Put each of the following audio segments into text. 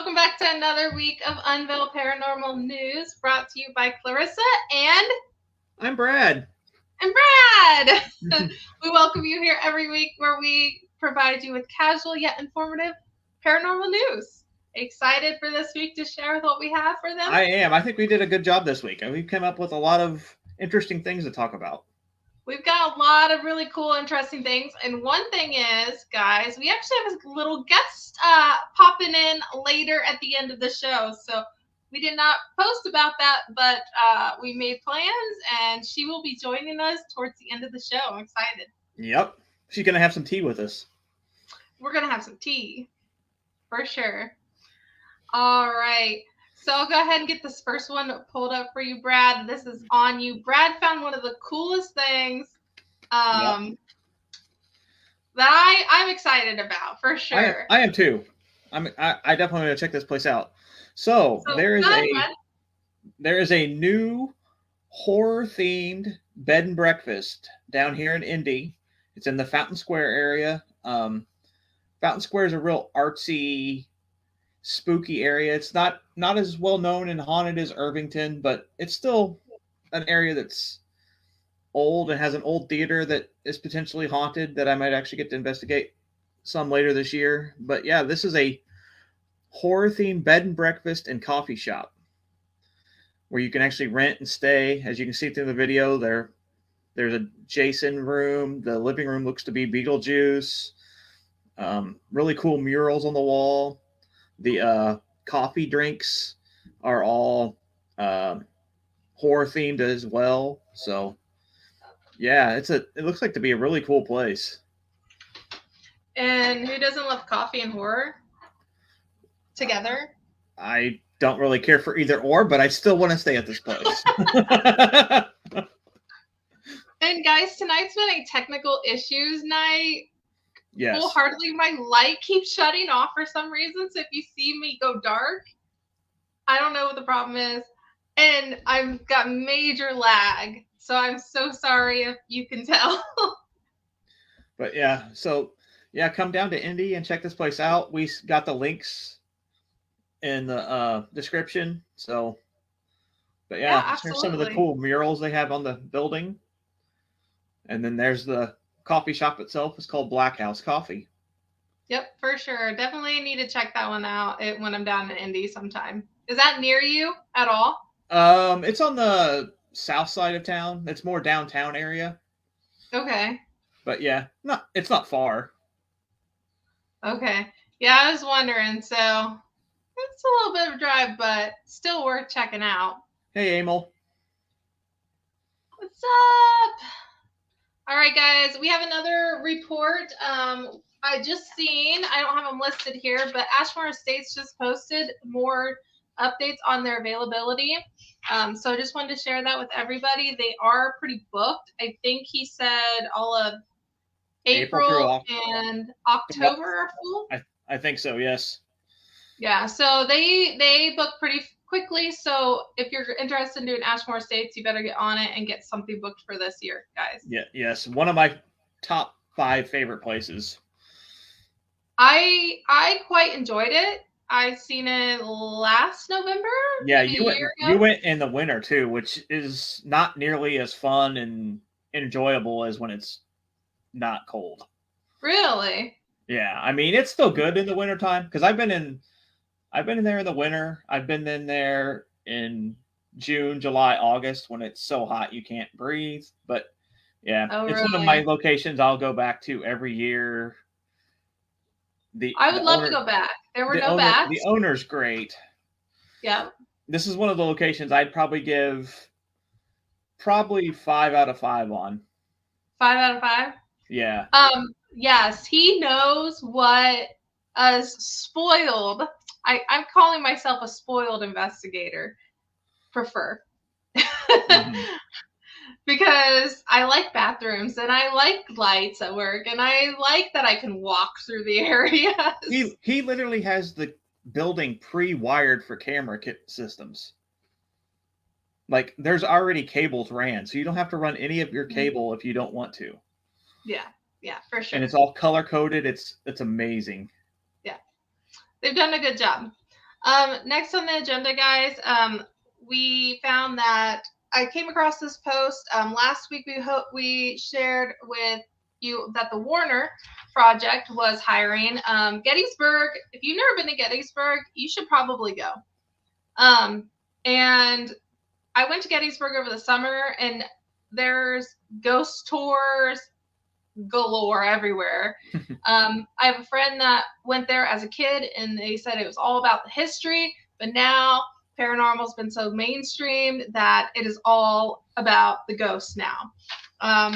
Welcome back to another week of Unveil Paranormal News, brought to you by Clarissa and I'm Brad. Brad. We welcome you here every week where we provide you with casual yet informative paranormal news. Excited for this week to share with what we have for them? I am. I think we did a good job this week. We've come up with a lot of interesting things to talk about. We've got a lot of really cool, interesting things. And one thing is, guys, we actually have a little guest popping in later at the end of the show. So we did not post about that, but we made plans, and she will be joining us towards the end of the show. I'm excited. Yep. She's going to have some tea with us. We're going to have some tea, for sure. All right. So I'll go ahead and get this first one pulled up for you, Brad. This is on you. Brad found one of the coolest things that I'm excited about, for sure. I am too. I definitely want to check this place out. So there is a new horror themed bed and breakfast down here in Indy. It's in the Fountain Square area. Fountain Square is a real artsy, spooky area. It's not as well known and haunted as Irvington, but it's still an area that's old and has an old theater that is potentially haunted that I might actually get to investigate some later this year. But yeah, this is a horror themed bed and breakfast and coffee shop where you can actually rent and stay. As you can see through the video, there's a Jason room. The living room looks to be Beetlejuice. Really cool murals on the wall. The coffee drinks are all horror themed as well. So yeah, it looks like to be a really cool place. And who doesn't love coffee and horror together? I don't really care for either or, but I still want to stay at this place. And guys, tonight's been a technical issues night. Yes. Wholeheartedly, my light keeps shutting off for some reason. So if you see me go dark, I don't know what the problem is. And I've got major lag. So I'm so sorry if you can tell. But yeah, so yeah, come down to Indy and check this place out. We got the links in the description. So, but yeah, here's some of the cool murals they have on the building. And then there's the coffee shop itself. It's called Black House Coffee. Yep, for sure. Definitely need to check that one out when I'm down in Indy sometime. Is that near you at all? It's on the south side of town. It's more downtown area. Okay. But yeah, it's not far. Okay. Yeah, I was wondering. So it's a little bit of a drive, but still worth checking out. Hey, Emil. What's up? All right, guys. We have another report. I just seen, I don't have them listed here, but Ashmore Estates just posted more updates on their availability. So I just wanted to share that with everybody. They are pretty booked. I think he said all of April and October are full. I think so, yes. Yeah, so they book pretty quickly. So if you're interested in doing Ashmore Estates, you better get on it and get something booked for this year, guys. Yeah, yes. One of my top 5 favorite places. I quite enjoyed it. I seen it last November. Yeah, you went in the winter too, which is not nearly as fun and enjoyable as when it's not cold. Really? Yeah, I mean it's still good in the wintertime because I've been in there in the winter. I've been in there in June, July, August when it's so hot you can't breathe. But yeah, it's one of my locations I'll go back to every year. I would love to go back. There were no bats. The owner's great. Yeah. This is one of the locations I'd probably give 5 out of 5 on. 5 out of 5? Yeah. Yes, he knows what a spoiled, I'm calling myself a spoiled investigator, prefer. Mm-hmm. Because I like bathrooms and I like lights at work and I like that I can walk through the areas. He literally has the building pre-wired for camera systems. Like there's already cables ran, so you don't have to run any of your cable if you don't want to. Yeah, for sure. And it's all color coded. It's amazing. Yeah, they've done a good job. Next on the agenda, guys, we found that I came across this post last week. We shared with you that the Warner Project was hiring. Gettysburg. If you've never been to Gettysburg, you should probably go. And I went to Gettysburg over the summer, and there's ghost tours galore everywhere. I have a friend that went there as a kid, and they said it was all about the history, but now paranormal's been so mainstream that it is all about the ghosts now,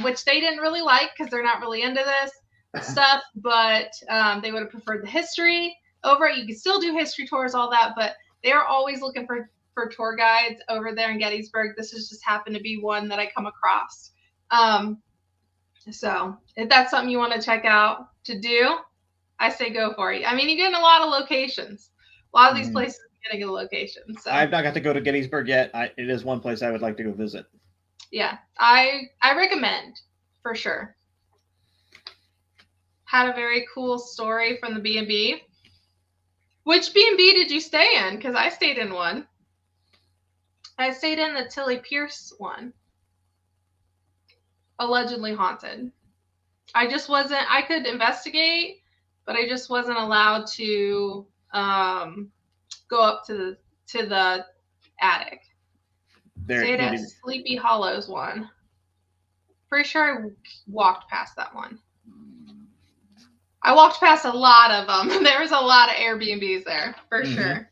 which they didn't really like because they're not really into this stuff, but they would have preferred the history over it. You can still do history tours, all that, but they're always looking for tour guides over there in Gettysburg. This has just happened to be one that I come across. So if that's something you want to check out to do, I say go for it. I mean, you get in a lot of locations. A lot of these places are getting a location. So I've not got to go to Gettysburg yet. It is one place I would like to go visit. Yeah, I recommend for sure. Had a very cool story from the B&B. Which B&B did you stay in? Because I stayed in one. I stayed in the Tilly Pierce one. Allegedly haunted. I just wasn't. I could investigate, but I just wasn't allowed to go up to the attic. Stayed at Sleepy Hollows one. Pretty sure I walked past that one. I walked past a lot of them. There was a lot of Airbnbs there, for sure.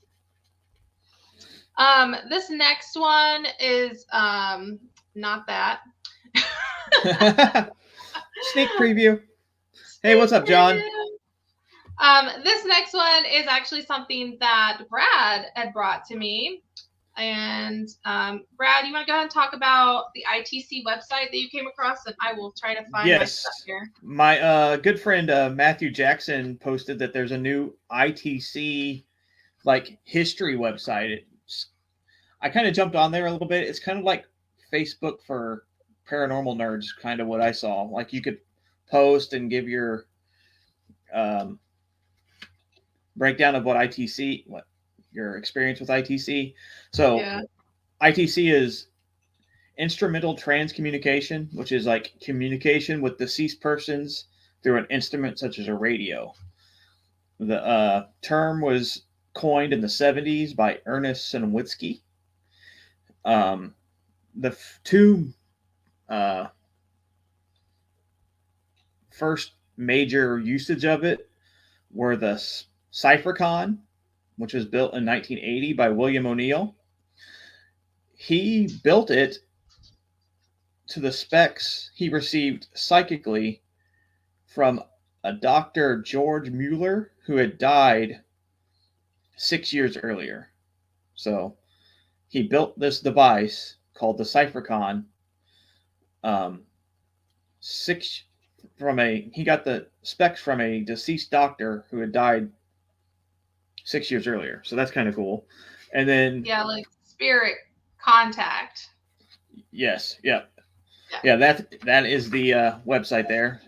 This next one is not that. Sneak preview. Hey, what's up, John? This next one is actually something that Brad had brought to me. And Brad, you want to go ahead and talk about the ITC website that you came across, and I will try to find my stuff here. My good friend Matthew Jackson posted that there's a new ITC history website. I kind of jumped on there a little bit. It's kind of like Facebook for paranormal nerds, kind of what I saw. Like you could post and give your breakdown of what your experience with ITC. So ITC is instrumental transcommunication, which is like communication with deceased persons through an instrument such as a radio. The term was coined in the 70s by Ernest Sinowitzki. The two first major usage of it were the Cyphercon, which was built in 1980 by William O'Neill. He built it to the specs he received psychically from a Dr. George Mueller, who had died 6 years earlier. So he built this device called the Cyphercon. He got the specs from a deceased doctor who had died 6 years earlier. So that's kind of cool. And then like spirit contact. Yes. Yeah. That is the website there.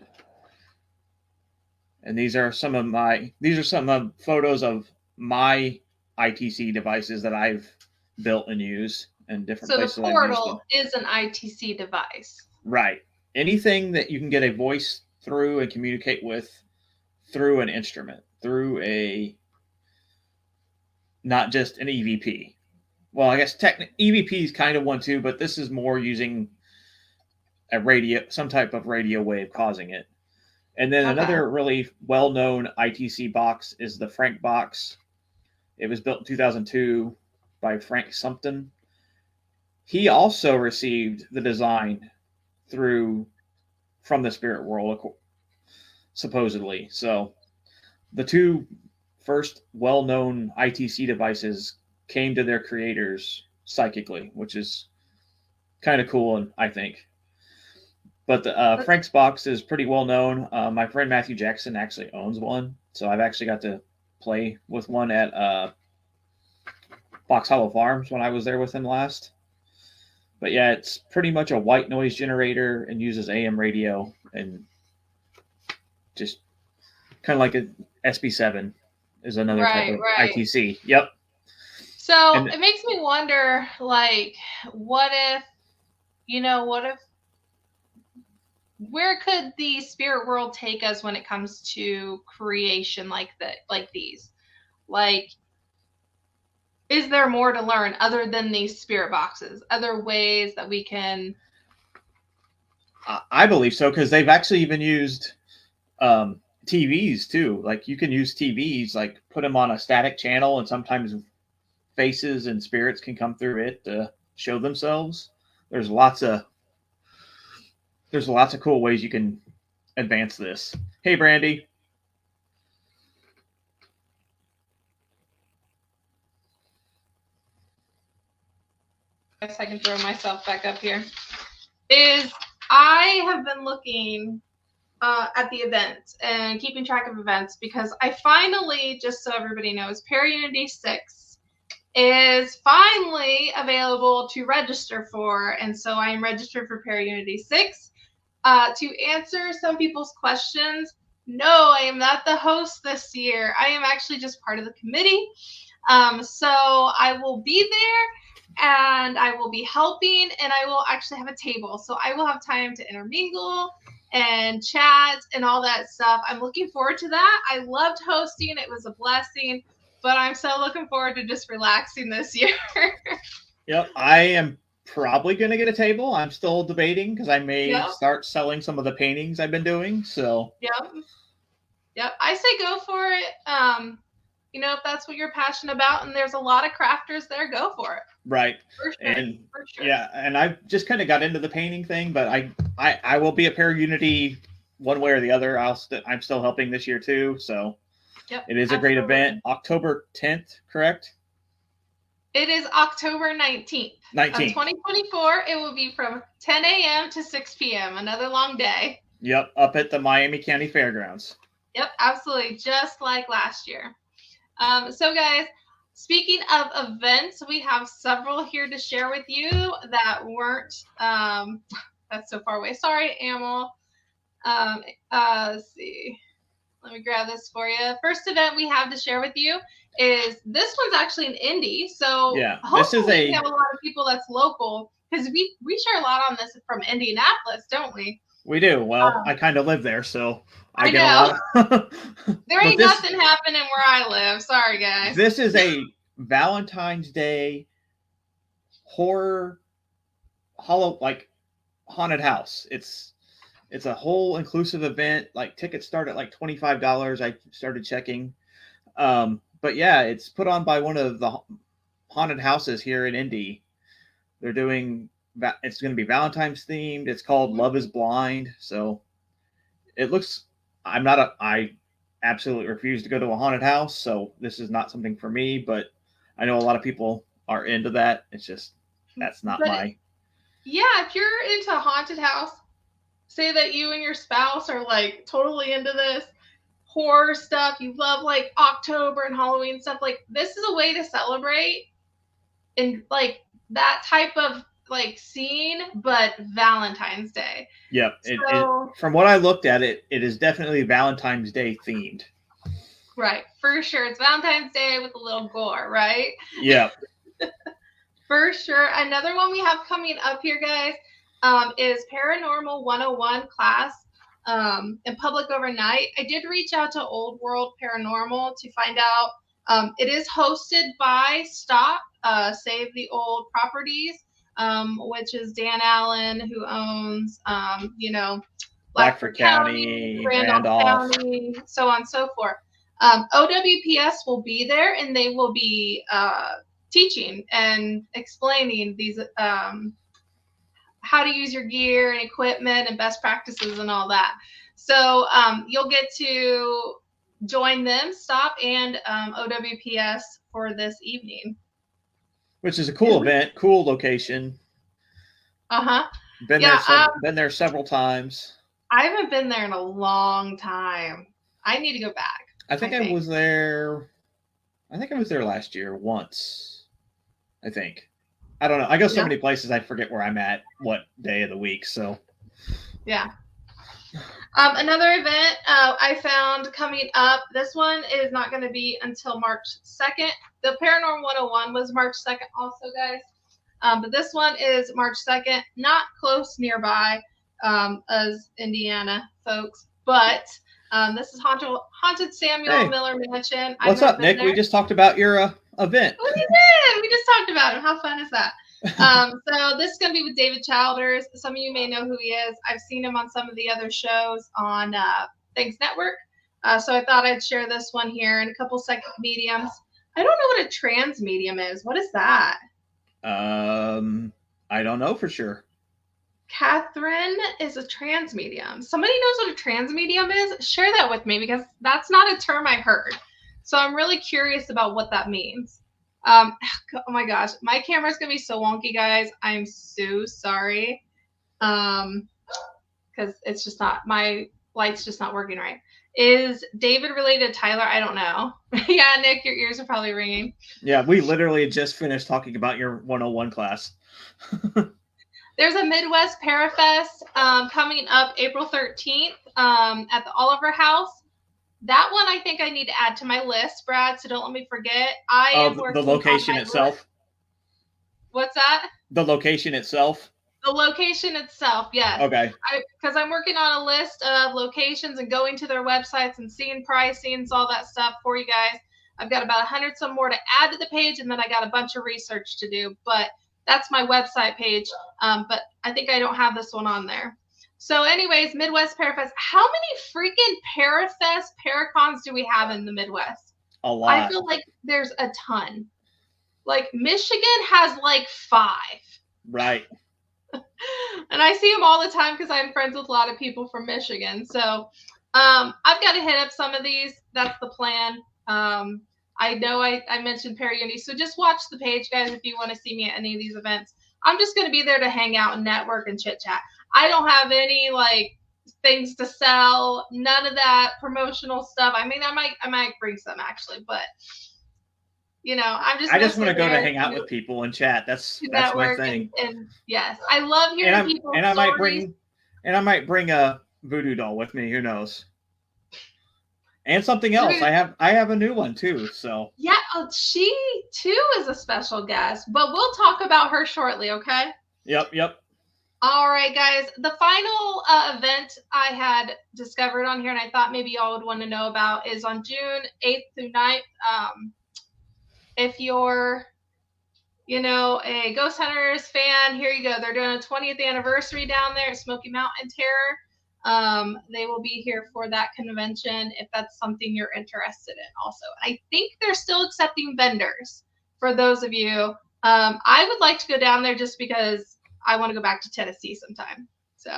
And these are some of photos of my ITC devices that I've built and used in different places. So the portal is an ITC device. Right. Anything that you can get a voice through and communicate with through an instrument, through not just an EVP. Well, I guess EVP is kind of one too, but this is more using some type of radio wave causing it. And then another really well-known ITC box is the Frank box. It was built in 2002 by Frank Sumpton. He also received the design from the spirit world, supposedly. So the two first well-known ITC devices came to their creators psychically, which is kind of cool, and I think. But the Frank's box is pretty well known. My friend Matthew Jackson actually owns one, so I've actually got to play with one at Box Hollow Farms when I was there with him last. But yeah, it's pretty much a white noise generator and uses AM radio and just kind of like a SB7 is another type of ITC. Yep. So it makes me wonder, like, what if, where could the spirit world take us when it comes to creation like these? Like, is there more to learn other than these spirit boxes? Other ways that we can? I believe so, because they've actually even used TVs too. Like, you can use TVs, like put them on a static channel, and sometimes faces and spirits can come through it to show themselves. There's lots of cool ways you can advance this. Hey, Brandy. I guess I can throw myself back up here. I have been looking at the events and keeping track of events because I finally, just so everybody knows, Paraunity 6 is finally available to register for. And so I am registered for Paraunity 6. To answer some people's questions, no, I am not the host this year. I am actually just part of the committee. So I will be there and I will be helping, and I will actually have a table. So I will have time to intermingle and chat and all that stuff. I'm looking forward to that. I loved hosting. It was a blessing, but I'm so looking forward to just relaxing this year. Yep, I am probably going to get a table. I'm still debating because I may start selling some of the paintings I've been doing. So Yep. I say go for it. If that's what you're passionate about, and there's a lot of crafters there, go for it. Right. For sure. Yeah, and I just kind of got into the painting thing, but I will be a Paraunity one way or the other. I'm still helping this year too, so it is a great event. October 10th, correct? It is October 19th. 2024. It will be from 10 a.m. to 6 p.m. Another long day. Yep, up at the Miami County Fairgrounds. Yep, absolutely, just like last year. So guys, speaking of events, we have several here to share with you that weren't, that's so far away. Sorry, Amel. Let's see. Let me grab this for you. First event we have to share with you is this one's actually an indie. So yeah, hopefully we have a lot of people that's local, because we share a lot on this from Indianapolis, don't we? We do. Well, I kind of live there, so I get know. a lot. There ain't nothing happening where I live. Sorry, guys. This is a Valentine's Day horror haunted house. It's a whole inclusive event. Like, tickets start at like $25. I started checking. But yeah, it's put on by one of the haunted houses here in Indy. They're doing, it's going to be Valentine's themed. It's called Love is Blind. So it looks, I absolutely refuse to go to a haunted house. So this is not something for me, but I know a lot of people are into that. It's just, that's not my. Yeah, if you're into a haunted house, say that you and your spouse are like totally into this horror stuff, you love like October and Halloween stuff, like this is a way to celebrate in like that type of like scene, but Valentine's Day. Yep. From what I looked at, it is definitely Valentine's Day themed. Right, for sure. It's Valentine's Day with a little gore, right? Yep. For sure. Another one we have coming up here, guys, is Paranormal 101 class in public overnight. I did reach out to Old World Paranormal to find out. It is hosted by Stop, Save the Old Properties, which is Dan Allen, who owns, Blackford County, Randolph County, so on and so forth. OWPS will be there, and they will be teaching and explaining these how to use your gear and equipment and best practices and all that. So you'll get to join them, Stop, and OWPS for this evening. Which is a cool event, cool location. Been there several times. I haven't been there in a long time. I need to go back. I think I was there last year once. I think. I don't know. I go so many places I forget where I'm at, what day of the week. So. Yeah. Another event I found coming up. This one is not going to be until March 2nd. The Paranormal 101 was March 2nd also, guys. But this one is March 2nd, not close nearby as Indiana, folks. But this is Haunted Samuel Miller Mansion. What's up, Nick? There. We just talked about your event. We did. We just talked about him. How fun is that? So this is going to be with David Childers. Some of you may know who he is. I've seen him on some of the other shows on Things Network. So I thought I'd share this one here and a couple psychic mediums. I don't know what a trans medium is. What is that? I don't know for sure. Catherine is a trans medium. Somebody knows what a trans medium is? Share that with me because that's not a term I heard. So I'm really curious about what that means. Oh my gosh, my camera's gonna be so wonky, guys. I'm so sorry. Because it's just not, my light's just not working right. Is David related to Tyler? I don't know. Yeah, Nick, your ears are probably ringing. Yeah, we literally just finished talking about your 101 class. There's a Midwest Parafest coming up April 13th at the Oliver House. That one I think I need to add to my list, Brad, so don't let me forget. I am working the location itself. List. What's that? The location itself. The location itself, yes. Okay. Because I'm working on a list of locations and going to their websites and seeing pricings, all that stuff for you guys. I've got about 100 some more to add to the page, and then I got a bunch of research to do. But that's my website page. But I think I don't have this one on there. So anyways, Midwest Parafest. How many freaking Parafest, Paracons do we have in the Midwest? A lot. I feel like there's a ton. Like Michigan has like 5. Right. And I see them all the time because I'm friends with a lot of people from Michigan. So I've got to hit up some of these. That's the plan. I know I mentioned Paraunity. So just watch the page, guys, if you want to see me at any of these events. I'm just going to be there to hang out and network and chit chat. I don't have any like things to sell, none of that promotional stuff. I mean, I might bring some actually, but you know, I just want to go to hang out with people and chat. That's my thing. And yes, I love hearing people. And I might bring a voodoo doll with me. Who knows? And something else. I have a new one too. So yeah, she too is a special guest, but we'll talk about her shortly. Okay. Yep. All right, guys. The final event I had discovered on here, and I thought maybe y'all would want to know about, is on June 8th through 9th. If you're, a Ghost Hunters fan, here you go. They're doing a 20th anniversary down there at Smoky Mountain Terror. They will be here for that convention if that's something you're interested in also. I think they're still accepting vendors for those of you. I would like to go down there just because I want to go back to Tennessee sometime. So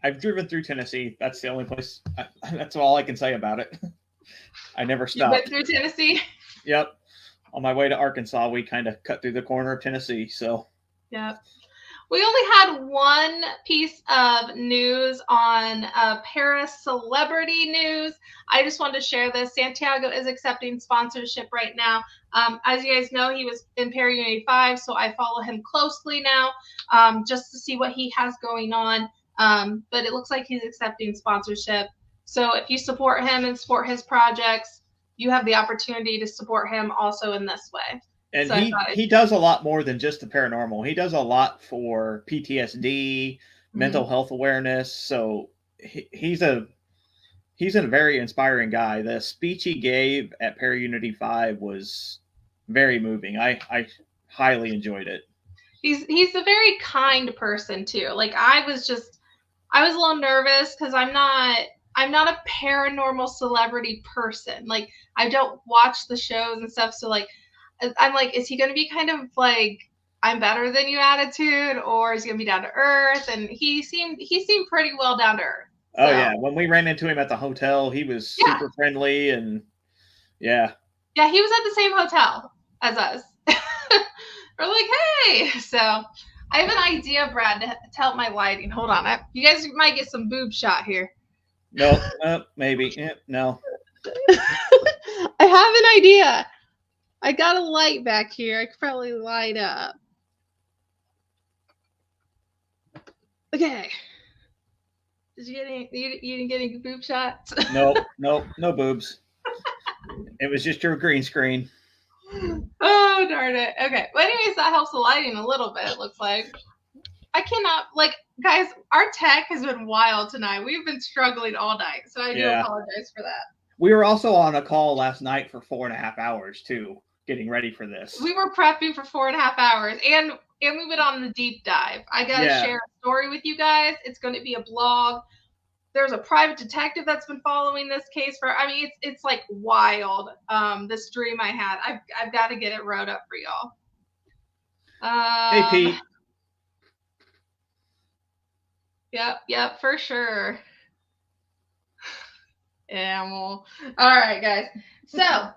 I've driven through Tennessee. That's the only place. That's all I can say about it. I never stopped. You went through Tennessee? Yep. On my way to Arkansas, we kind of cut through the corner of Tennessee. So yeah. We only had one piece of news on Paris celebrity news. I just wanted to share this. Santiago is accepting sponsorship right now. As you guys know, he was in Paraunity 5, so I follow him closely now just to see what he has going on. But it looks like he's accepting sponsorship. So if you support him and support his projects, you have the opportunity to support him also in this way. And so he does a lot more than just the paranormal. He does a lot for PTSD, mental health awareness. So he's a very inspiring guy. The speech he gave at Paraunity 5 was very moving. I highly enjoyed it. He's a very kind person too. Like I was a little nervous because I'm not a paranormal celebrity person. Like I don't watch the shows and stuff. So like, I'm like, is he going to be kind of like, I'm better than you attitude, or is he going to be down to earth? And he seemed pretty well down to earth. So. Oh yeah. When we ran into him at the hotel, he was super friendly and yeah. Yeah. He was at the same hotel as us. We're like, hey, so I have an idea, Brad, to help my lighting. Hold on. You guys might get some boob shot here. No, maybe. No. I have an idea. I got a light back here. I could probably light up. Okay. Did you get any? You didn't get any boob shots? No boobs. It was just your green screen. Oh, darn it. Okay. Well, anyways, that helps the lighting a little bit, it looks like. I cannot, like, guys, our tech has been wild tonight. We've been struggling all night, so I do apologize for that. We were also on a call last night for 4.5 hours, too, getting ready for this. We were prepping for 4.5 hours, and we went on the deep dive. I got to share a story with you guys. It's going to be a blog. There's a private detective that's been following this case for, I mean, it's like wild. This dream I had, I've got to get it wrote up for y'all. Hey, Pete. Yep, for sure. Yeah, well, all right, guys. So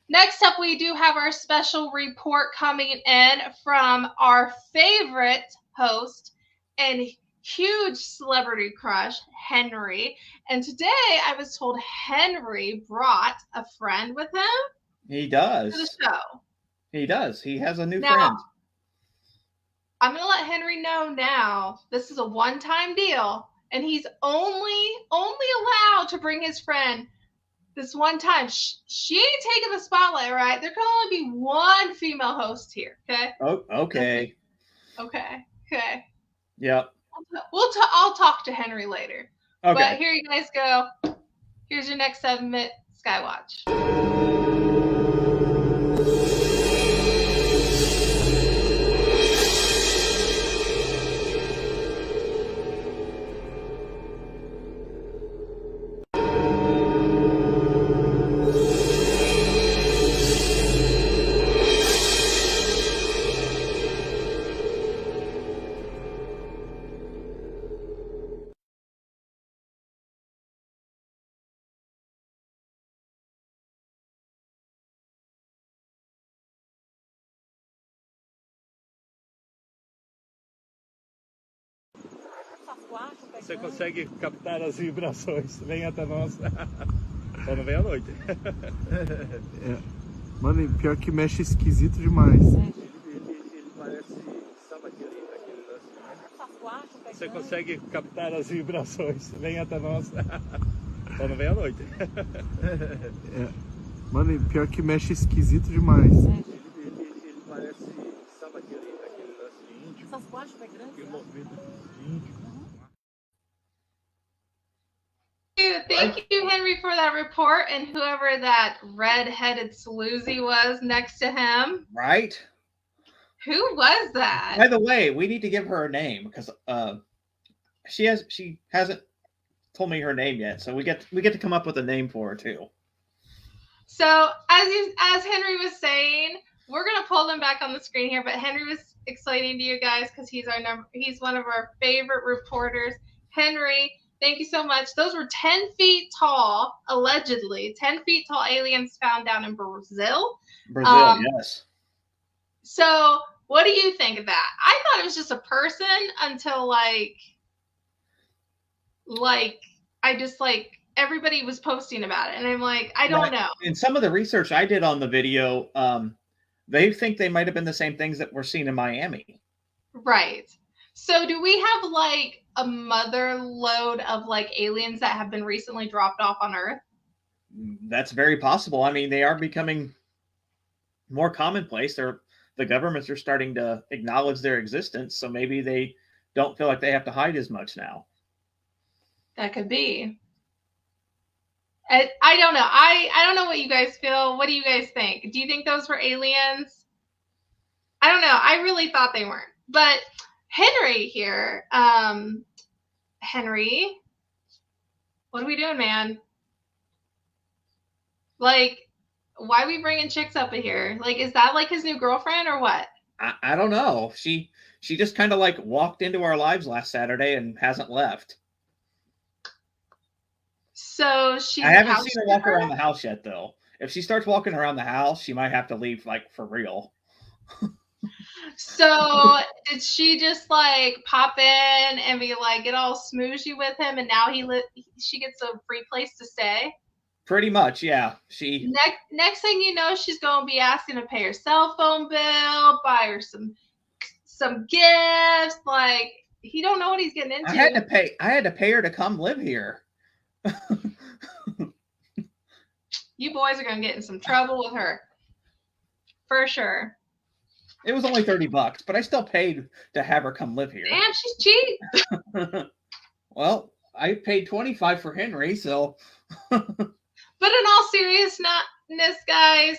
next up, we do have our special report coming in from our favorite host and huge celebrity crush, Henry. And today I was told Henry brought a friend with him. He does. To the show. He does. He has a new friend. I'm going to let Henry know now. This is a one-time deal, and he's only allowed to bring his friend this one time. She ain't taking the spotlight, right? There can only be one female host here, okay? Oh, okay. Okay. Yep. I'll talk to Henry later. Okay. But here you guys go. Here's your next 7-minute Skywatch. Você consegue captar as vibrações. Vem até nós. Só não vem à noite. Mano, pior que mexe esquisito demais. Ele parece. Sabe aquele lance? Você consegue captar as vibrações. Vem até nós. Só não vem à noite. Mano, pior que mexe esquisito demais. Ele parece. Sabe aquele lance de índio? Sasquatch é grande. Aquele movimento de índio. Thank you, Henry, for that report, and whoever that red-headed sloozy was next to him. Right? Who was that? By the way, we need to give her a name because she hasn't told me her name yet, so we get to come up with a name for her too. So as Henry was saying, we're gonna pull them back on the screen here, but Henry was explaining to you guys because he's one of our favorite reporters. Henry, thank you so much. Those were 10 feet tall, allegedly 10 feet tall aliens found down in Brazil. Yes. So what do you think of that? I thought it was just a person until like I just everybody was posting about it, and I'm like, I don't know. In some of the research I did on the video, they think they might have been the same things that we're seeing in Miami. Right. So do we have like a mother load of like aliens that have been recently dropped off on Earth? That's very possible. I mean, they are becoming more commonplace. The governments are starting to acknowledge their existence, so maybe they don't feel like they have to hide as much now. That could be. I don't know. I don't know what you guys feel. What do you guys think? Do you think those were aliens? I don't know. I really thought they weren't. But Henry here, Henry, what are we doing, man? Like, why are we bringing chicks up in here? Like, is that like his new girlfriend or what? I don't know. She just kind of like walked into our lives last Saturday and hasn't left. So she's. I haven't seen her walk around the house yet, though. If she starts walking around the house, she might have to leave, like, for real. So did she just like pop in and be like, get all smooshy with him, and now she gets a free place to stay? Pretty much, yeah. She next thing you know, she's gonna be asking to pay her cell phone bill, buy her some gifts. Like, he don't know what he's getting into. I had to pay her to come live here. You boys are gonna get in some trouble with her. For sure. It was only $30, but I still paid to have her come live here. Damn, she's cheap. Well, I paid $25 for Henry, so. But in all seriousness, guys,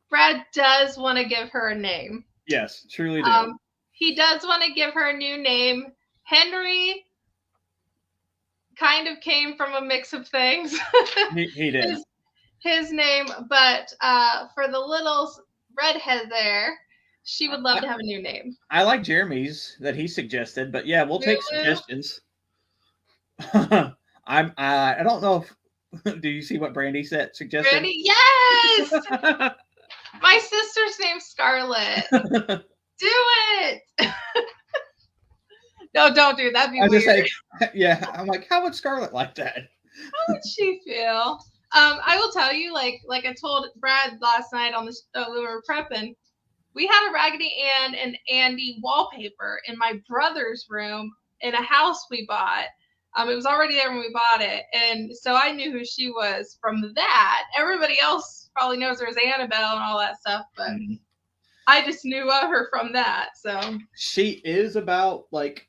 Brad does want to give her a name. Yes, truly do. He does want to give her a new name. Henry kind of came from a mix of things. He did. His name, but for the little redhead there, she would love to have a new name. I like Jeremy's that he suggested, but yeah, we'll take suggestions. I don't know if do you see what Brandy suggested? Brandy, yes. My sister's name's Scarlett. Do it. No, don't do that. That'd be weird. Yeah, I'm like, how would Scarlett like that? How would she feel? I will tell you, like I told Brad last night on the when we were prepping, we had a Raggedy Ann and Andy wallpaper in my brother's room in a house we bought. It was already there when we bought it, and so I knew who she was from that. Everybody else probably knows her as Annabelle and all that stuff, but I just knew of her from that. So she is about like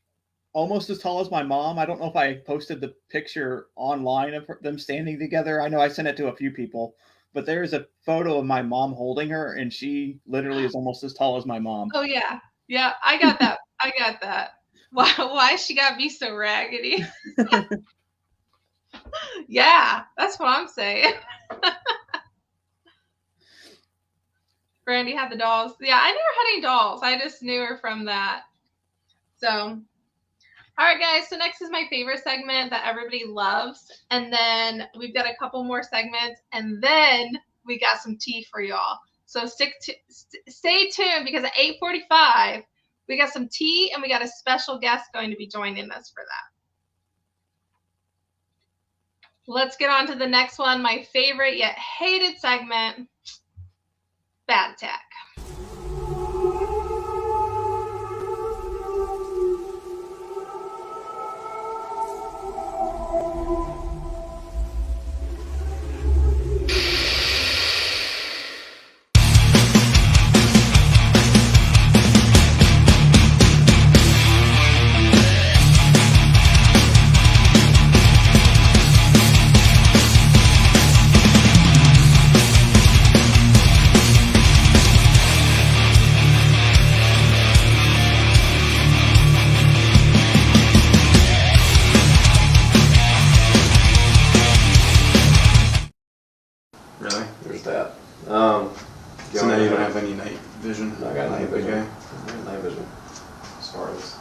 almost as tall as my mom. I don't know if I posted the picture online of them standing together. I know I sent it to a few people, but there's a photo of my mom holding her, and she literally is almost as tall as my mom. Oh yeah, yeah, I got that. I got that. Why she got me so raggedy? Yeah, that's what I'm saying. Brandy had the dolls. Yeah, I never had any dolls. I just knew her from that. So, all right, guys. So next is my favorite segment that everybody loves. And then we've got a couple more segments. And then we got some tea for y'all. So stay tuned because at 8:45, we got some tea and we got a special guest going to be joining us for that. Let's get on to the next one. My favorite yet hated segment, Bat Attack. Really? There's that. So now you don't have any night vision? I got night vision. Okay. I got night vision. As far as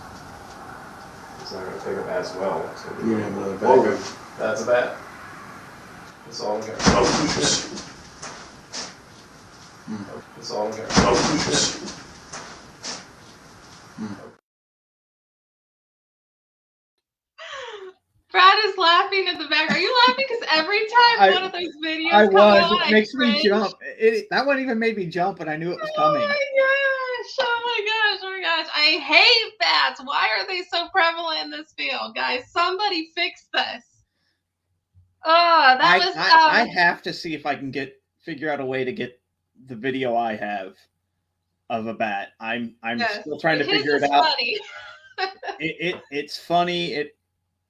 it's not going to pick up as well. So You're going to have another backup. That's a bat. That's all I got. That's all I got. Brad is laughing at the back. Are you laughing? Because every time one of those videos I come was. on, It makes me jump. That one even made me jump, and I knew it was coming. Oh my gosh! Oh my gosh! Oh my gosh! I hate bats. Why are they so prevalent in this field, guys? Somebody fix this. Oh, that was. I have to see if I can figure out a way to get the video I have of a bat. I'm still trying to figure it out. Funny. It's funny. It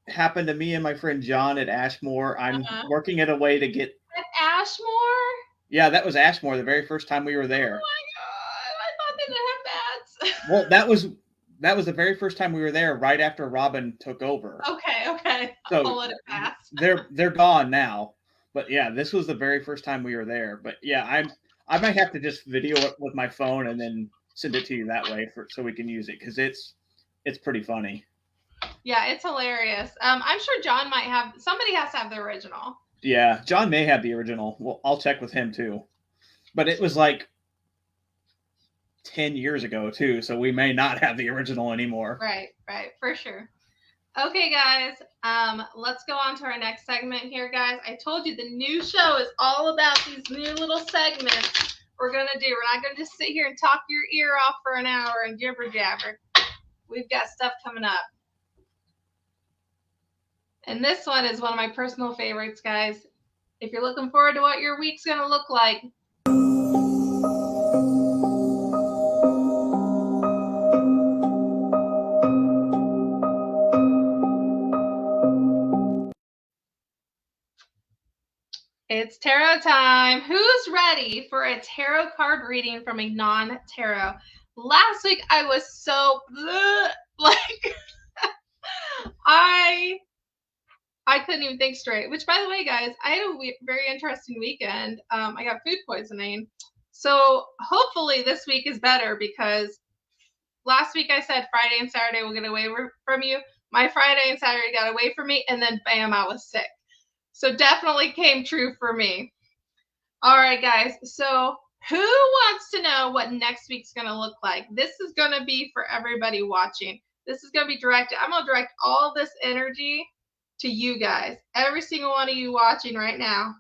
happened to me and my friend John at Ashmore. I'm working at a way to get at Ashmore. Yeah, that was Ashmore the very first time we were there. Oh my god! I thought they didn't have bats. Well, that was the very first time we were there, right after Robin took over. Okay. So I'll let it pass. They're gone now, but yeah, this was the very first time we were there. But yeah, I might have to just video it with my phone and then send it to you that way so we can use it because it's pretty funny. Yeah, it's hilarious. I'm sure John might have. Somebody has to have the original. Yeah, John may have the original. Well, I'll check with him too. But it was like 10 years ago too, so we may not have the original anymore. Right, for sure. Okay, guys, let's go on to our next segment here, guys. I told you the new show is all about these new little segments we're going to do. We're not going to just sit here and talk your ear off for an hour and jibber jabber. We've got stuff coming up. And this one is one of my personal favorites, guys. If you're looking forward to what your week's going to look like, It's tarot time. Who's ready for a tarot card reading from a non-tarot? Last week I was so like I couldn't even think straight. Which, by the way, guys, I had a very interesting weekend. I got food poisoning, so hopefully this week is better because last week I said Friday and Saturday will get away from you. My Friday and Saturday got away from me, and then bam, I was sick. So definitely came true for me. All right, guys. So who wants to know what next week's going to look like? This is going to be for everybody watching. This is going to be directed. I'm going to direct all this energy to you guys. Every single one of you watching right now.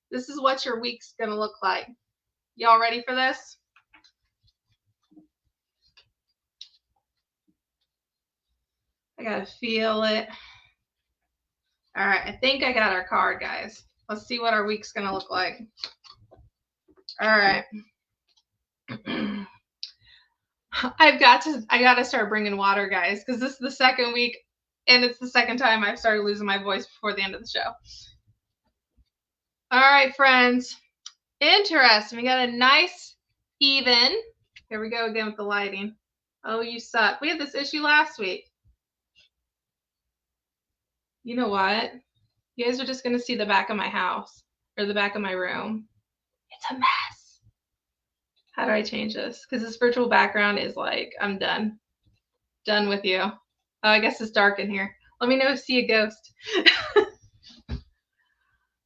This is what your week's going to look like. Y'all ready for this? I got to feel it. All right. I think I got our card, guys. Let's see what our week's going to look like. All right. I got to start bringing water, guys, because this is the second week, and it's the second time I've started losing my voice before the end of the show. All right, friends. Interesting. We got a nice, even. Here we go again with the lighting. Oh, you suck. We had this issue last week. You know what? You guys are just going to see the back of my house, or the back of my room. It's a mess. How do I change this? Because this virtual background is like, I'm done. Done with you. Oh, I guess it's dark in here. Let me know if you see a ghost.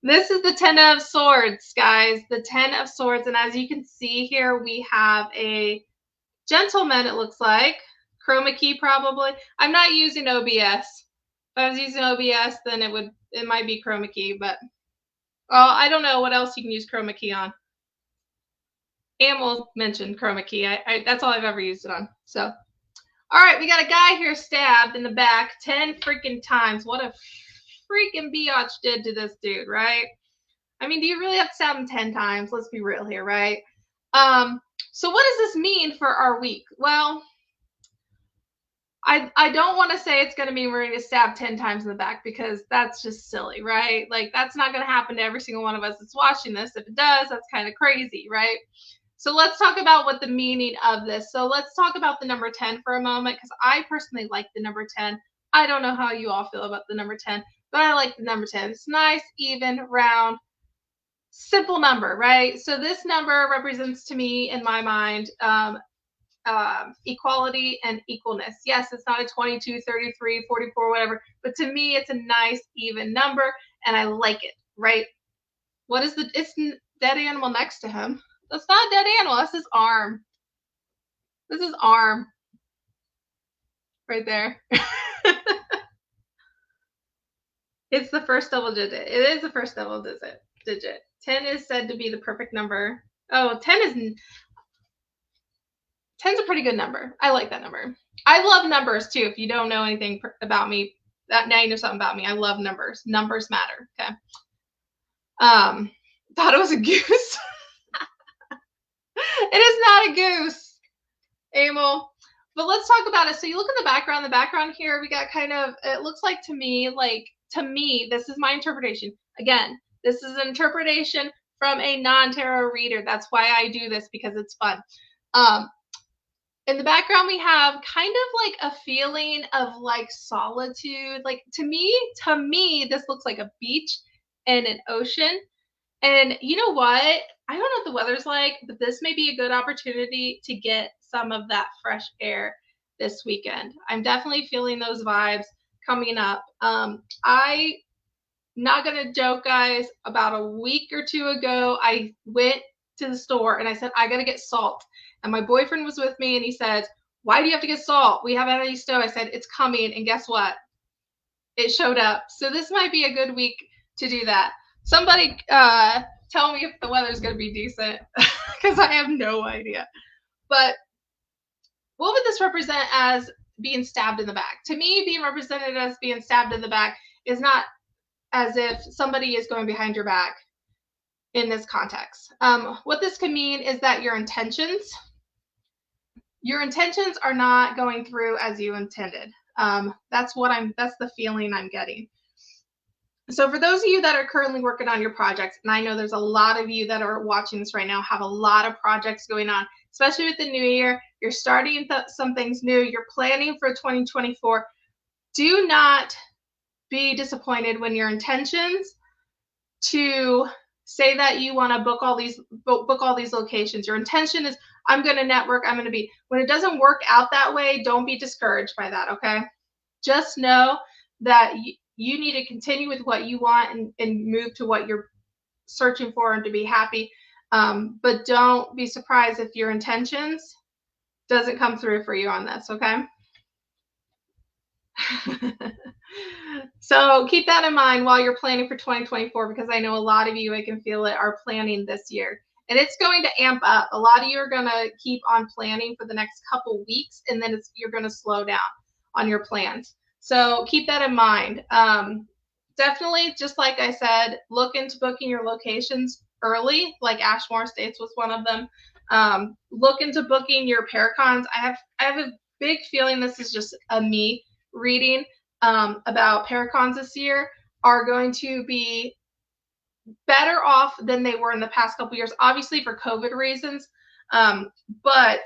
This is the 10 of Swords, guys. The 10 of Swords. And as you can see here, we have a gentleman, it looks like. Chroma key, probably. I'm not using OBS. If I was using OBS, then it might be chroma key, but I don't know what else you can use chroma key on. Amel mentioned chroma key. That's all I've ever used it on. So, all right, we got a guy here stabbed in the back 10 freaking times. What a freaking biatch did to this dude, right? I mean, do you really have to stab him 10 times? Let's be real here, right? So what does this mean for our week? Well, I don't want to say it's going to mean we're going to stab 10 times in the back because that's just silly, right? Like, that's not going to happen to every single one of us that's watching this. If it does, that's kind of crazy, right? So let's talk about what the meaning of this. So let's talk about the number 10 for a moment because I personally like the number 10. I don't know how you all feel about the number 10, but I like the number 10. It's nice, even, round, simple number, right? So this number represents to me, in my mind, equality and equalness. Yes, it's not a 22, 33, 44, whatever, but to me, it's a nice, even number, and I like it, right? What is it's dead animal next to him. That's not a dead animal. That's his arm. This is arm. Right there. It's the first double digit. It is the first double digit. 10 is said to be the perfect number. Oh, 10's a pretty good number. I like that number. I love numbers too. If you don't know anything about me, now you know something about me. I love numbers. Numbers matter. Okay. Thought it was a goose. It is not a goose, Amel. But let's talk about it. So you look in the background. The background here, we got kind of, it looks like to me, this is my interpretation. Again, this is an interpretation from a non-tarot reader. That's why I do this, because it's fun. In the background, we have kind of like a feeling of like solitude. Like to me, this looks like a beach and an ocean. And you know what? I don't know what the weather's like, but this may be a good opportunity to get some of that fresh air this weekend. I'm definitely feeling those vibes coming up. I not gonna joke, guys. About a week or two ago, I went to the store and I said, I gotta get salt. And my boyfriend was with me and he said, why do you have to get salt? We haven't had any snow. I said, it's coming. And guess what? It showed up. So this might be a good week to do that. Somebody tell me if the weather's going to be decent because I have no idea. But what would this represent as being stabbed in the back? To me, being represented as being stabbed in the back is not as if somebody is going behind your back in this context. What this could mean is that your intentions are not going through as you intended. That's the feeling I'm getting. So for those of you that are currently working on your projects, and I know there's a lot of you that are watching this right now have a lot of projects going on, especially with the new year. You're starting some things new. You're planning for 2024. Do not be disappointed when your intentions to say that you want to book all these locations. Your intention is, I'm going to network. I'm going to be. When it doesn't work out that way, don't be discouraged by that. Okay, just know that you need to continue with what you want and move to what you're searching for and to be happy. But don't be surprised if your intentions doesn't come through for you on this. Okay. So keep that in mind while you're planning for 2024, because I know a lot of you, I can feel it, are planning this year. And it's going to amp up. A lot of you are going to keep on planning for the next couple weeks, and then you're going to slow down on your plans. So keep that in mind. Definitely, just like I said, look into booking your locations early, like Ashmore Estates was one of them. Look into booking your Paracons. I have a big feeling this is just a me reading about Paracons this year are going to be better off than they were in the past couple years, obviously for COVID reasons. But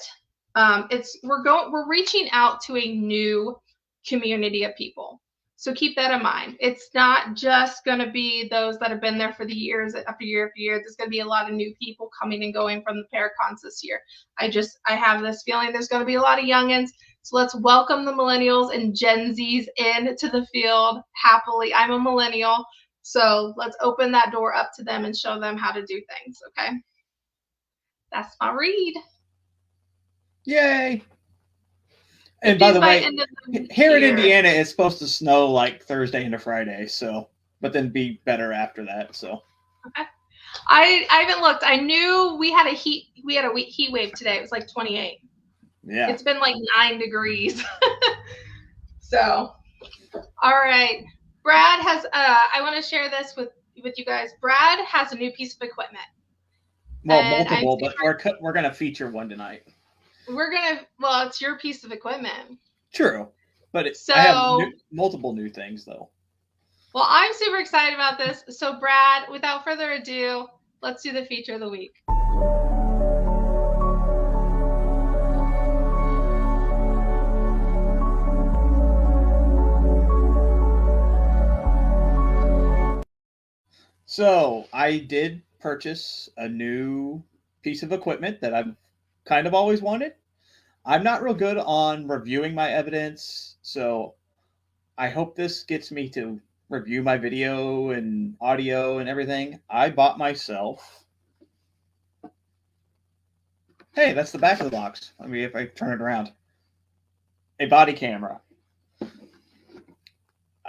we're reaching out to a new community of people. So keep that in mind. It's not just going to be those that have been there for the years after year after year. There's going to be a lot of new people coming and going from the Paracons this year. I have this feeling there's going to be a lot of youngins. So let's welcome the millennials and Gen Zs into the field happily. I'm a millennial, so let's open that door up to them and show them how to do things, okay? That's my read. Yay! And by the way, here in Indiana, it's supposed to snow like Thursday into Friday, but then be better after that. So, okay. I haven't looked. I knew we had a heat wave today. It was like 28. Yeah, it's been like 9 degrees. So, all right. Brad has. I want to share this with you guys. Brad has a new piece of equipment. Well, multiple, but we're gonna feature one tonight. Well, it's your piece of equipment. True, but I have multiple new things though. Well, I'm super excited about this. So, Brad, without further ado, let's do the feature of the week. So, I did purchase a new piece of equipment that I've kind of always wanted. I'm not real good on reviewing my evidence, so I hope this gets me to review my video and audio and everything. I bought myself. Hey, that's the back of the box. Let me, if I turn it around. A body camera.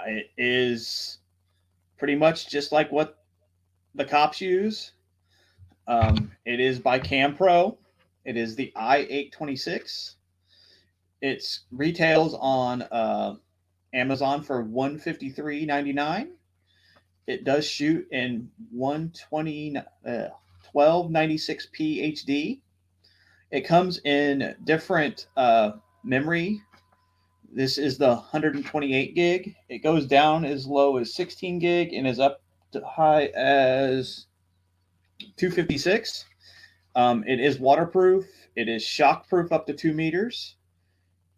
It is pretty much just like what the cops use. It is by CamPro. It is the i826. It retails on Amazon for $153.99. It does shoot in 1296p HD. It comes in different memory. This is the 128 gig. It goes down as low as 16 gig and is up to high as 256. It is waterproof. It is shockproof up to 2 meters.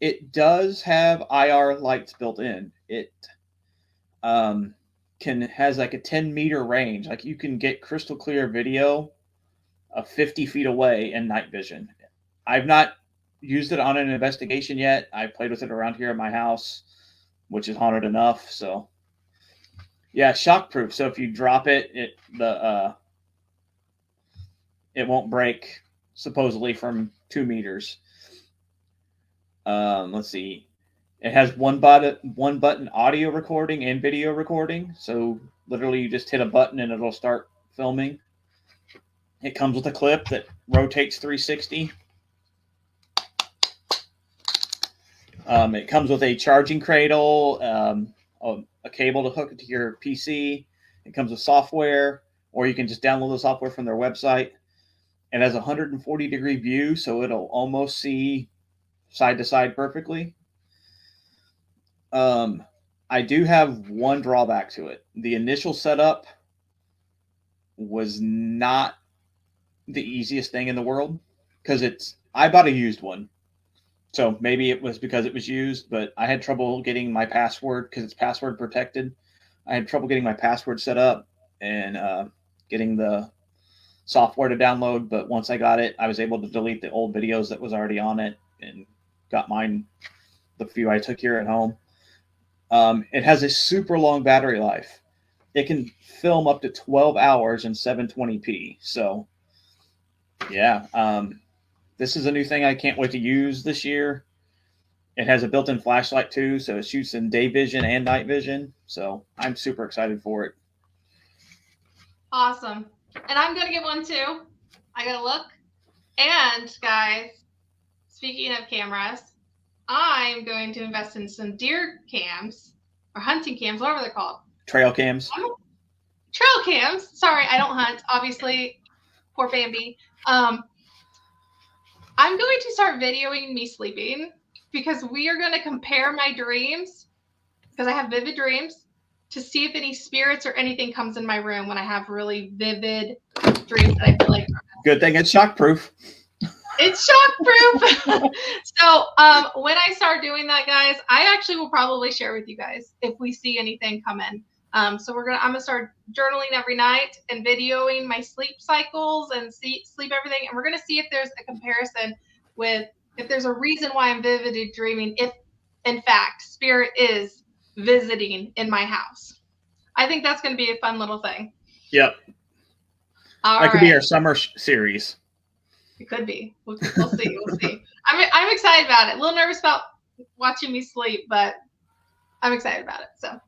It does have IR lights built in. It has like a 10-meter range. Like you can get crystal clear video of 50 feet away in night vision. I've not used it on an investigation yet. I played with it around here at my house, which is haunted enough. So yeah, shockproof. So if you drop it, it won't break, supposedly from 2 meters. Let's see. It has one button audio recording and video recording. So literally you just hit a button and it'll start filming. It comes with a clip that rotates 360. It comes with a charging cradle, a cable to hook it to your PC. It comes with software, or you can just download the software from their website. It has a 140-degree view, so it'll almost see side to side perfectly. I I do have one drawback to it. The initial setup was not the easiest thing in the world because I bought a used one. So maybe it was because it was used, but I had trouble getting my password because it's password protected. I had trouble getting my password set up and getting the software to download. But once I got it, I was able to delete the old videos that was already on it and got mine, the few I took here at home. It has a super long battery life. It can film up to 12 hours in 720p. So, yeah, this is a new thing I can't wait to use this year. It has a built-in flashlight too, so it shoots in day vision and night vision. So I'm super excited for it. Awesome. And I'm going to get one too. I got to look. And guys, speaking of cameras, I'm going to invest in some deer cams or hunting cams, whatever they're called. Trail cams. Trail cams. Sorry, I don't hunt. Obviously, poor Bambi. I'm going to start videoing me sleeping because we are going to compare my dreams, because I have vivid dreams, to see if any spirits or anything comes in my room when I have really vivid dreams that I feel like. Good thing it's shockproof. It's shockproof. So when I start doing that, guys, I actually will probably share with you guys if we see anything come in. So I'm gonna start journaling every night and videoing my sleep cycles and sleep everything, and we're gonna see if there's a comparison with if there's a reason why I'm vividly dreaming, if in fact spirit is visiting in my house. I think that's gonna be a fun little thing. Yep. That could be our summer series. It could be. We'll see. We'll see. I'm excited about it. A little nervous about watching me sleep, but I'm excited about it. So,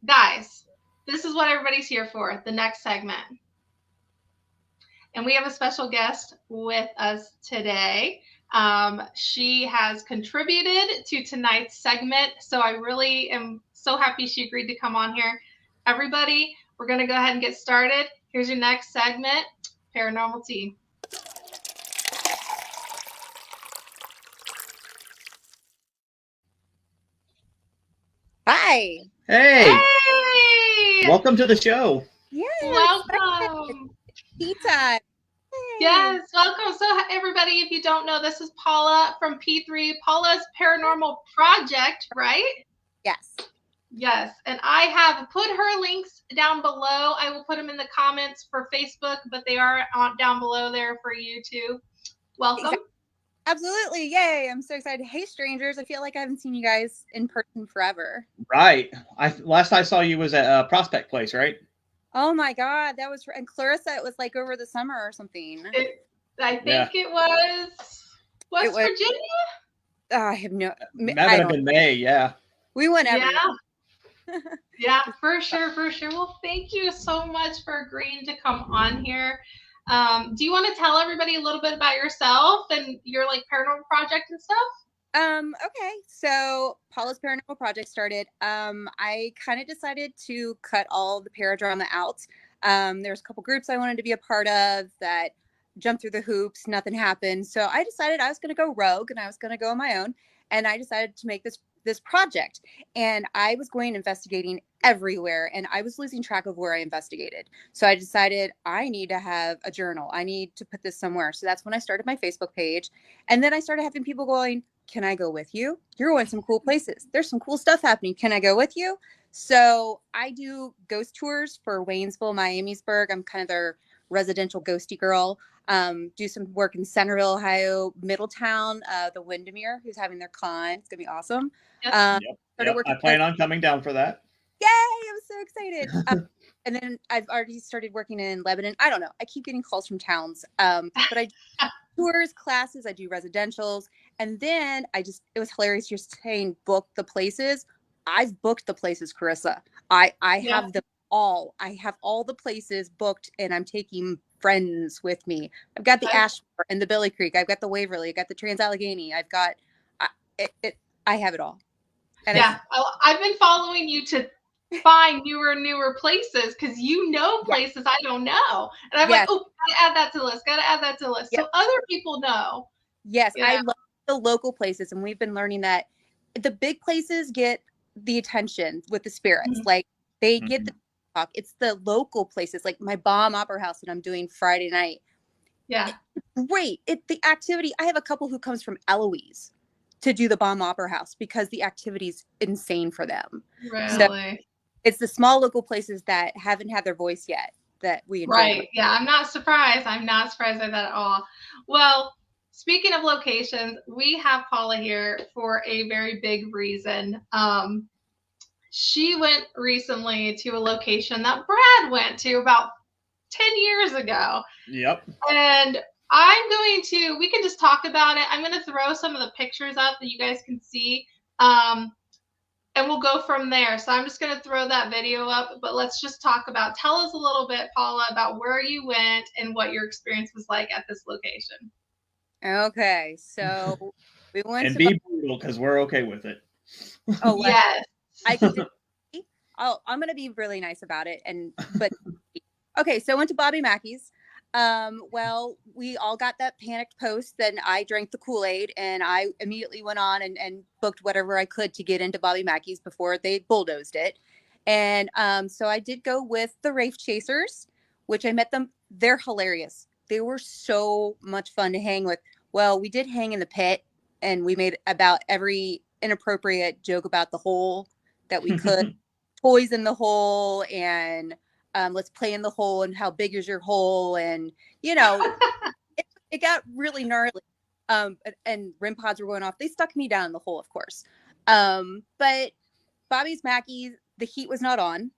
guys, this is what everybody's here for, the next segment. And we have a special guest with us today. She has contributed to tonight's segment, so I really am so happy she agreed to come on here. Everybody, we're going to go ahead and get started. Here's your next segment, Paranormal Tea. Hi. Hey. Hey. Welcome to the show. Yes. Welcome. Tea time. Hey. Yes, welcome. So everybody, if you don't know, this is Paula from P3, Paula's Paranormal Project, right? Yes. Yes, and I have put her links down below. I will put them in the comments for Facebook, but they are down below there for you too. Welcome. Exactly. Absolutely. Yay. I'm so excited. Hey, strangers. I feel like I haven't seen you guys in person forever. Right. Last I saw you was at Prospect Place, right? Oh my God. That was, and Clarissa, it was like over the summer or something. I think it was West Virginia? I have no. That would have been May, yeah. We went everywhere. Yeah, for sure. Well, thank you so much for agreeing to come on here. Do you want to tell everybody a little bit about yourself and your like paranormal project and stuff? Okay. So Paula's Paranormal Project started. I kind of decided to cut all the paradrama out. There's a couple groups I wanted to be a part of that jumped through the hoops. Nothing happened. So I decided I was going to go rogue and I was going to go on my own. And I decided to make this project, and I was going investigating everywhere, and I was losing track of where I investigated. So I decided I need to have a journal. I need to put this somewhere. So that's when I started my Facebook page. And then I started having people going, can I go with you? You're going some cool places. There's some cool stuff happening. Can I go with you? So I do ghost tours for Waynesville, Miamisburg. I'm kind of their residential ghosty girl. Do some work in Centerville, Ohio, Middletown, the Windermere, who's having their con. It's gonna be awesome. Yep. I plan on coming down for that. Yay! I'm so excited. And then I've already started working in Lebanon. I don't know. I keep getting calls from towns. But I do tours, classes, I do residentials. And then it was hilarious. You're saying book the places. I've booked the places, Carissa. I have them all. I have all the places booked, and I'm taking friends with me. I've got the Ashmore and the Billy Creek. I've got the Waverly. I've got the Trans-Allegheny. I've got I have it all. And I've been following you to find newer places because you know places I don't know. And I'm like, oh, gotta add that to the list. So other people know. Yes, I love the local places. And we've been learning that the big places get the attention with the spirits. Mm-hmm. Like they get the talk. It's the local places, like my Bomb Opera House that I'm doing Friday night. Yeah. Great. The activity. I have a couple who comes from Eloise to do the Bomb Opera House because the activity's insane for them. Really? So it's the small local places that haven't had their voice yet that we enjoy. Right. Yeah, I'm not surprised. I'm not surprised by that at all. Well, speaking of locations, we have Paula here for a very big reason. She went recently to a location that Brad went to about 10 years ago. Yep. And we can just talk about it. I'm going to throw some of the pictures up that you guys can see. And we'll go from there. So I'm just going to throw that video up, but let's just tell us a little bit, Paula, about where you went and what your experience was like at this location. Okay. So we went and be brutal because we're okay with it. Oh, yes. I'm going to be really nice about it. But okay. So I went to Bobby Mackey's. Well, we all got that panicked post. Then I drank the Kool-Aid and I immediately went on and booked whatever I could to get into Bobby Mackey's before they bulldozed it. And so I did go with the Rafe Chasers, which I met them. They're hilarious. They were so much fun to hang with. Well, we did hang in the pit and we made about every inappropriate joke about the hole that we could. Toys in the hole and let's play in the hole and how big is your hole, and it got really gnarly. And REM pods were going off. They stuck me down in the hole, of course. But Bobby's Mackey's, the heat was not on.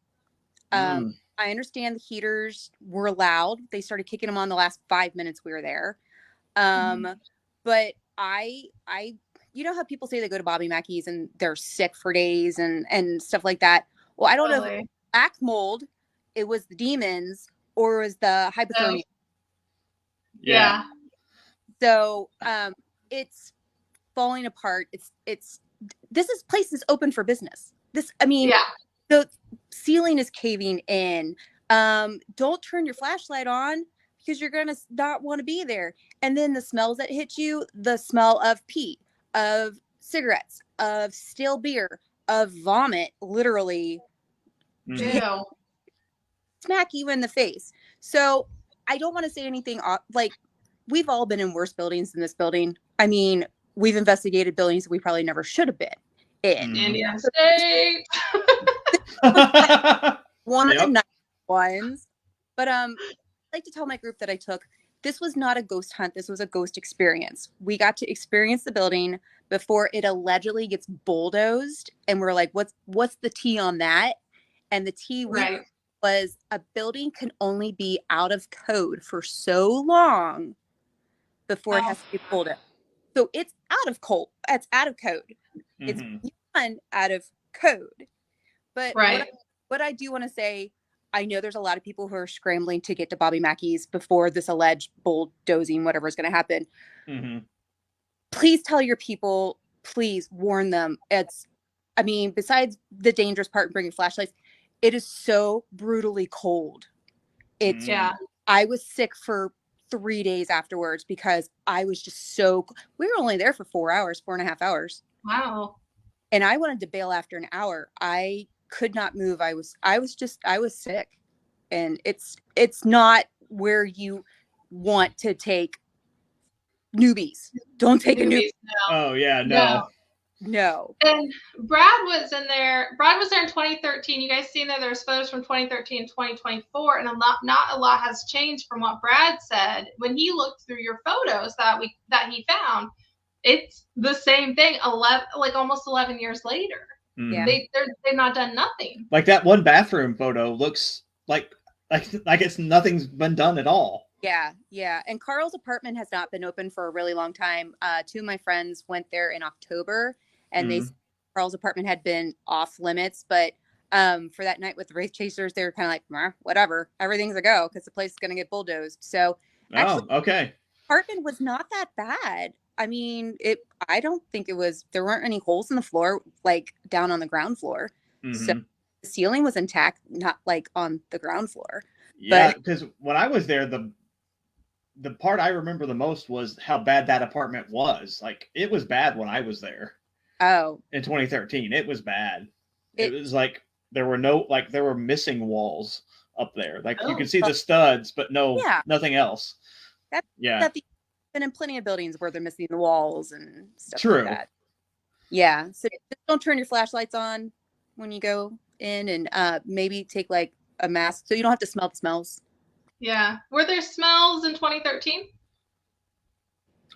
I understand the heaters were loud. They started kicking them on the last 5 minutes we were there. But I you know how people say they go to Bobby Mackey's and they're sick for days and stuff like that. Well, I don't know if it was back mold, it was the demons, or it was the hypothermia. Yeah. So it's falling apart. This place is open for business. The ceiling is caving in. Don't turn your flashlight on because you're gonna not want to be there. And then the smells that hit you, the smell of pee, of cigarettes, of stale beer, of vomit, literally smack you in the face. So I don't want to say anything like we've all been in worse buildings than this building. I mean, we've investigated buildings that we probably never should have been in. Indiana State. One of the nice ones. But I like to tell my group that I took, this was not a ghost hunt. This was a ghost experience. We got to experience the building before it allegedly gets bulldozed. And we're like, what's the tea on that? And the tea was a building can only be out of code for so long before it has to be pulled out. So it's out of code. It's out of code. It's beyond out of code. But what I do want to say, I know there's a lot of people who are scrambling to get to Bobby Mackey's before this alleged bulldozing, whatever is going to happen. Please tell your people, please warn them. Besides the dangerous part of bringing flashlights, it is so brutally cold. I was sick for 3 days afterwards because I was just we were only there for 4.5 hours. Wow. And I wanted to bail after an hour. I could not move. I was sick. And it's not where you want to take newbies. Don't take a newbie. No. Oh yeah, no. And Brad was there in 2013. You guys seen there's photos from 2013 and 2024, and not a lot has changed from what Brad said when he looked through your photos that he found. It's the same thing. Almost 11 years later. Yeah. They've not done nothing. Like that one bathroom photo looks like it's nothing's been done at all. Yeah. And Carl's apartment has not been open for a really long time. Two of my friends went there in October, and Carl's apartment had been off limits. But for that night with the Race Chasers, they were kind of like, whatever, everything's a go because the place is going to get bulldozed. So actually, okay. Apartment was not that bad. I mean, I don't think there weren't any holes in the floor, like down on the ground floor. So the ceiling was intact, not like on the ground floor. Yeah, because when I was there, the part I remember the most was how bad that apartment was. Like, it was bad when I was there. Oh. In 2013, it was bad. It was like there were missing walls up there. Like you could see Oh. the studs, but Yeah. nothing else. That's Yeah. been in plenty of buildings where they're missing the walls and stuff True. like that. Yeah. So just don't turn your flashlights on when you go in, and maybe take like a mask so you don't have to smell the smells. Yeah. Were there smells in 2013?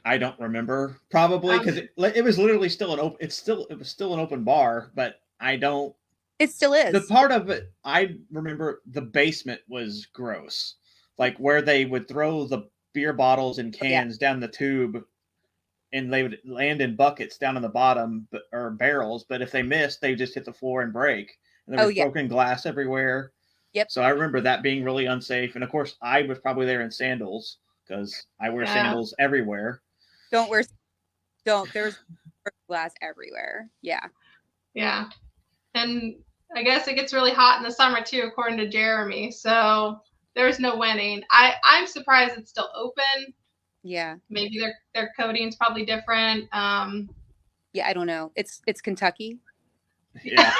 I don't remember, probably because it was literally still an open. It was still an open bar, but I don't. It still is. The part of it I remember, the basement was gross, like where they would throw the beer bottles and cans down the tube, and they would land in buckets down on the bottom, or barrels. But if they missed, they just hit the floor and break. And there was broken glass everywhere. Yep. So I remember that being really unsafe. And of course, I was probably there in sandals because I wear sandals everywhere. There's glass everywhere. Yeah. Yeah. And I guess it gets really hot in the summer too, according to Jeremy. So there's no winning. I'm surprised it's still open. Yeah. Maybe their coating's probably different. Yeah, I don't know. It's Kentucky. Yeah.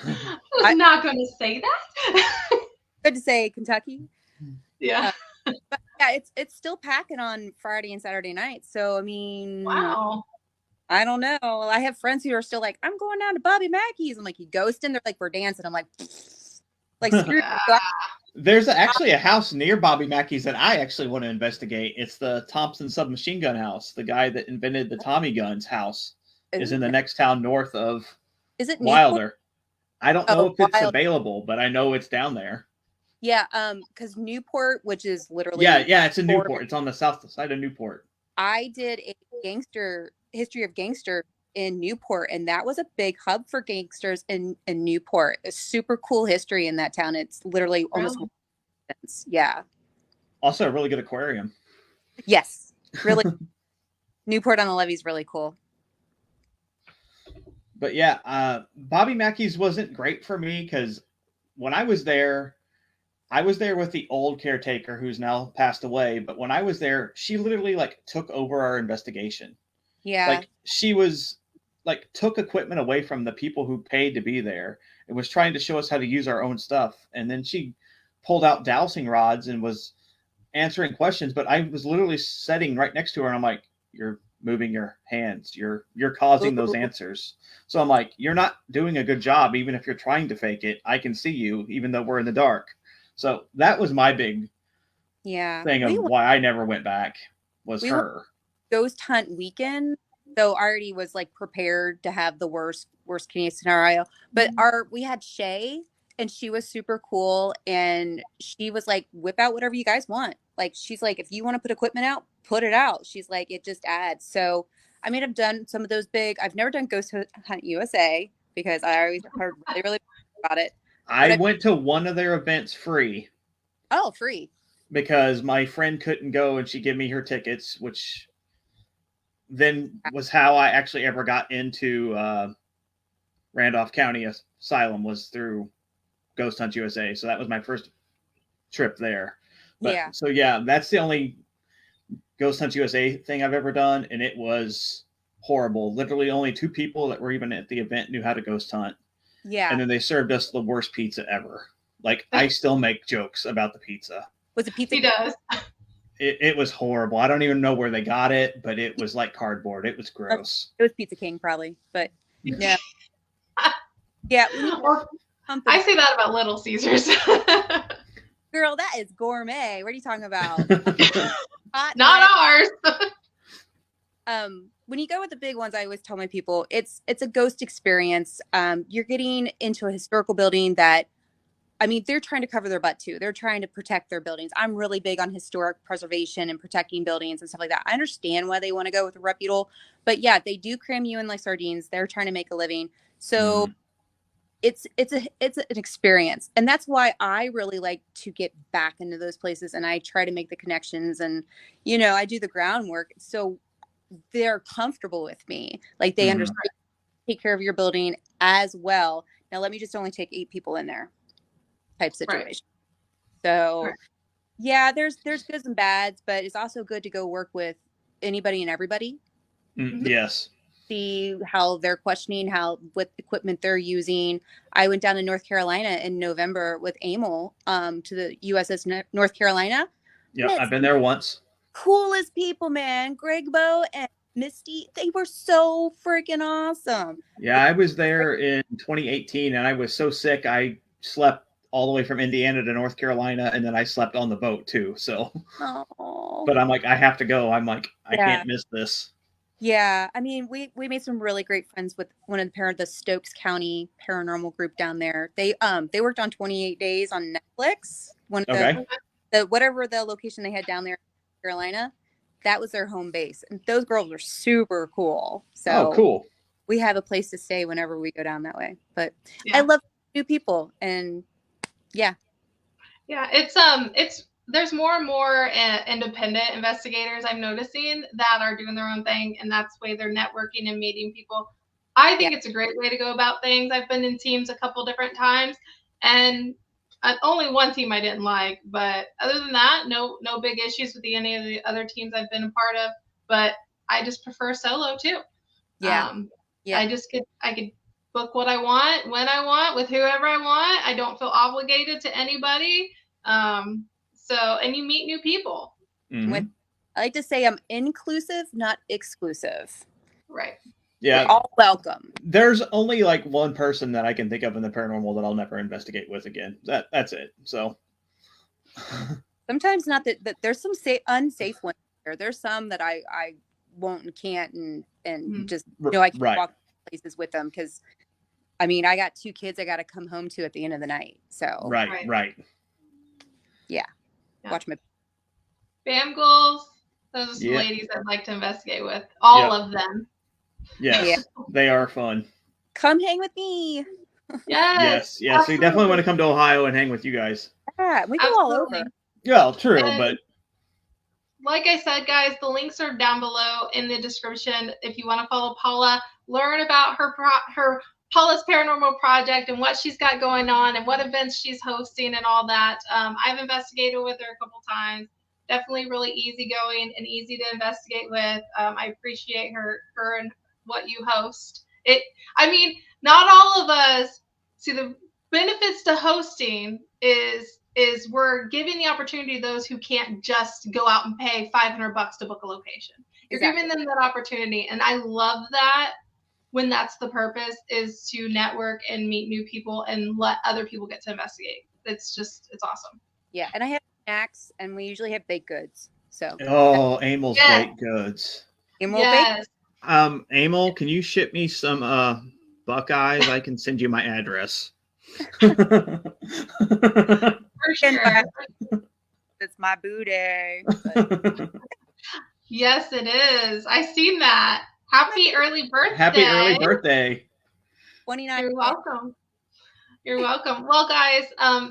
I was not going to say that. Good to say Kentucky. Yeah. But yeah, it's still packing on Friday and Saturday nights. So I mean, wow. I don't know. I have friends who are still like, I'm going down to Bobby Mackey's. I'm like, you ghosting? They're like, we're dancing. I'm like screw. There's actually a house near Bobby Mackey's that I actually want to investigate. It's the Thompson submachine gun house. The guy that invented the Tommy guns house is in the next town north of Wilder. I don't know if it's available, but I know it's down there. Yeah, because Newport, which is literally it's in Newport. It's on the south side of Newport. I did a history of gangster in Newport, and that was a big hub for gangsters in Newport. A super cool history in that town. It's literally almost Also a really good aquarium. Yes, really. Newport on the Levee is really cool. But yeah, Bobby Mackey's wasn't great for me because when I was there with the old caretaker who's now passed away. But when I was there, she literally took over our investigation. Yeah. She was took equipment away from the people who paid to be there and was trying to show us how to use our own stuff. And then she pulled out dowsing rods and was answering questions. But I was literally sitting right next to her, and I'm like, you're moving your hands. You're causing those answers. So I'm like, you're not doing a good job. Even if you're trying to fake it, I can see you, even though we're in the dark. So that was my big thing of why I never went back was her. Ghost hunt weekend. So I already was prepared to have the worst case scenario. But we had Shay, and she was super cool. And she was like, whip out whatever you guys want. She's like, if you want to put equipment out, put it out. She's like, it just adds. So I mean, I've done some of those I've never done Ghost Hunt USA because I always heard really, really about it. I went to one of their events free. Oh, free. Because my friend couldn't go and she gave me her tickets, which then was how I actually ever got into Randolph County Asylum, was through Ghost Hunt USA. So that was my first trip there. But, So yeah, that's the only Ghost Hunt USA thing I've ever done. And it was horrible. Literally only 2 people that were even at the event knew how to ghost hunt. Yeah. And then they served us the worst pizza ever. I still make jokes about the pizza. Was it pizza? He does. It was horrible. I don't even know where they got it, but it was like cardboard. It was gross. It was Pizza King, probably. But yeah. Yeah. I say that about Little Caesars. Girl, that is gourmet. What are you talking about? Not ours. When you go with the big ones, I always tell my people it's a ghost experience. You're getting into a historical building that, I mean, they're trying to cover their butt too. They're trying to protect their buildings. I'm really big on historic preservation and protecting buildings and stuff like that. I understand why they want to go with a reputable, but yeah, they do cram you in like sardines. They're trying to make a living. So it's an experience. And that's why I really like to get back into those places, and I try to make the connections, and, I do the groundwork. So they're comfortable with me. They understand, take care of your building as well. Now let me just only take 8 people in there type situation. So yeah, there's goods and bads, but it's also good to go work with anybody and everybody. Yes. see how they're questioning what equipment they're using. I went down to North Carolina in November with Emil to the USS North Carolina. Yeah, I've been there once. Coolest people, man. Greg Bow and Misty, they were so freaking awesome. Yeah, I was there in 2018 and I was so sick I slept all the way from Indiana to North Carolina, and then I slept on the boat too. So, but I'm like, I have to go. I'm like, I can't miss this. Yeah, I mean, we made some really great friends with one of the Stokes County Paranormal group down there. They worked on 28 Days on Netflix. The whatever the location they had down there in Carolina, that was their home base, and those girls were super cool. So cool. We have a place to stay whenever we go down that way. But I love new people, and yeah, it's there's more and more independent investigators I'm noticing that are doing their own thing, and that's the way they're networking and meeting people. I think it's a great way to go about things. I've been in teams a couple different times, and only one team I didn't like, but other than that, no big issues with any of the other teams I've been a part of. But I just prefer solo too. I could book what I want, when I want, with whoever I want. I don't feel obligated to anybody. And you meet new people. I like to say I'm inclusive, not exclusive. Right. Yeah. We're all welcome. There's only like one person that I can think of in the paranormal that I'll never investigate with again. That's it. So sometimes not that there's some unsafe ones there. There's some that I won't and can't and just I can walk places with them because I mean I got 2 kids I got to come home to at the end of the night. So right. Yeah. Watch my Bam goals. Those are some ladies I'd like to investigate with. All of them. Yes, they are fun. Come hang with me. Yes. So you definitely want to come to Ohio and hang with you guys. Yeah, we go all over. Well, true, but like I said, guys, the links are down below in the description. If you want to follow Paula, learn about her Paula's Paranormal Project and what she's got going on and what events she's hosting and all that. I've investigated with her a couple times. Definitely really easygoing and easy to investigate with. I appreciate her and what you host. Not all of us see the benefits to hosting is we're giving the opportunity to those who can't just go out and pay $500 to book a location. You're giving them that opportunity, and I love that. When that's the purpose, is to network and meet new people and let other people get to investigate. It's awesome. Yeah, and I have snacks, and we usually have baked goods. So Emil's baked goods. Yes. Emil, can you ship me some Buckeyes? I can send you my address. For sure. It's my booty. Yes, it is. I seen that. Happy early birthday. Happy early birthday. 29. You're welcome. You're welcome. Well, guys,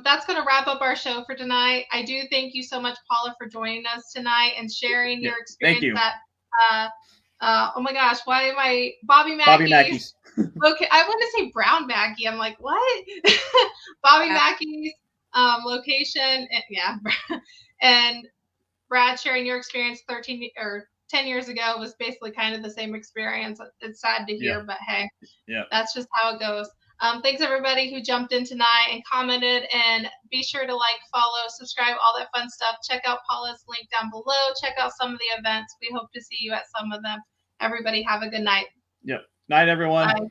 that's going to wrap up our show for tonight. I do thank you so much, Paula, for joining us tonight and sharing your experience. Thank you. Oh my gosh, why am I Bobby Mackey's? Okay, I want to say Brown Mackey. I'm like, what? Bobby Mackey's location, and Brad sharing your experience 10 years ago was basically kind of the same experience. It's sad to hear, but hey, that's just how it goes. Thanks everybody who jumped in tonight and commented, and be sure to like, follow, subscribe, all that fun stuff. Check out Paula's link down below. Check out some of the events. We hope to see you at some of them. Everybody have a good night. Yep. Night, everyone. Bye.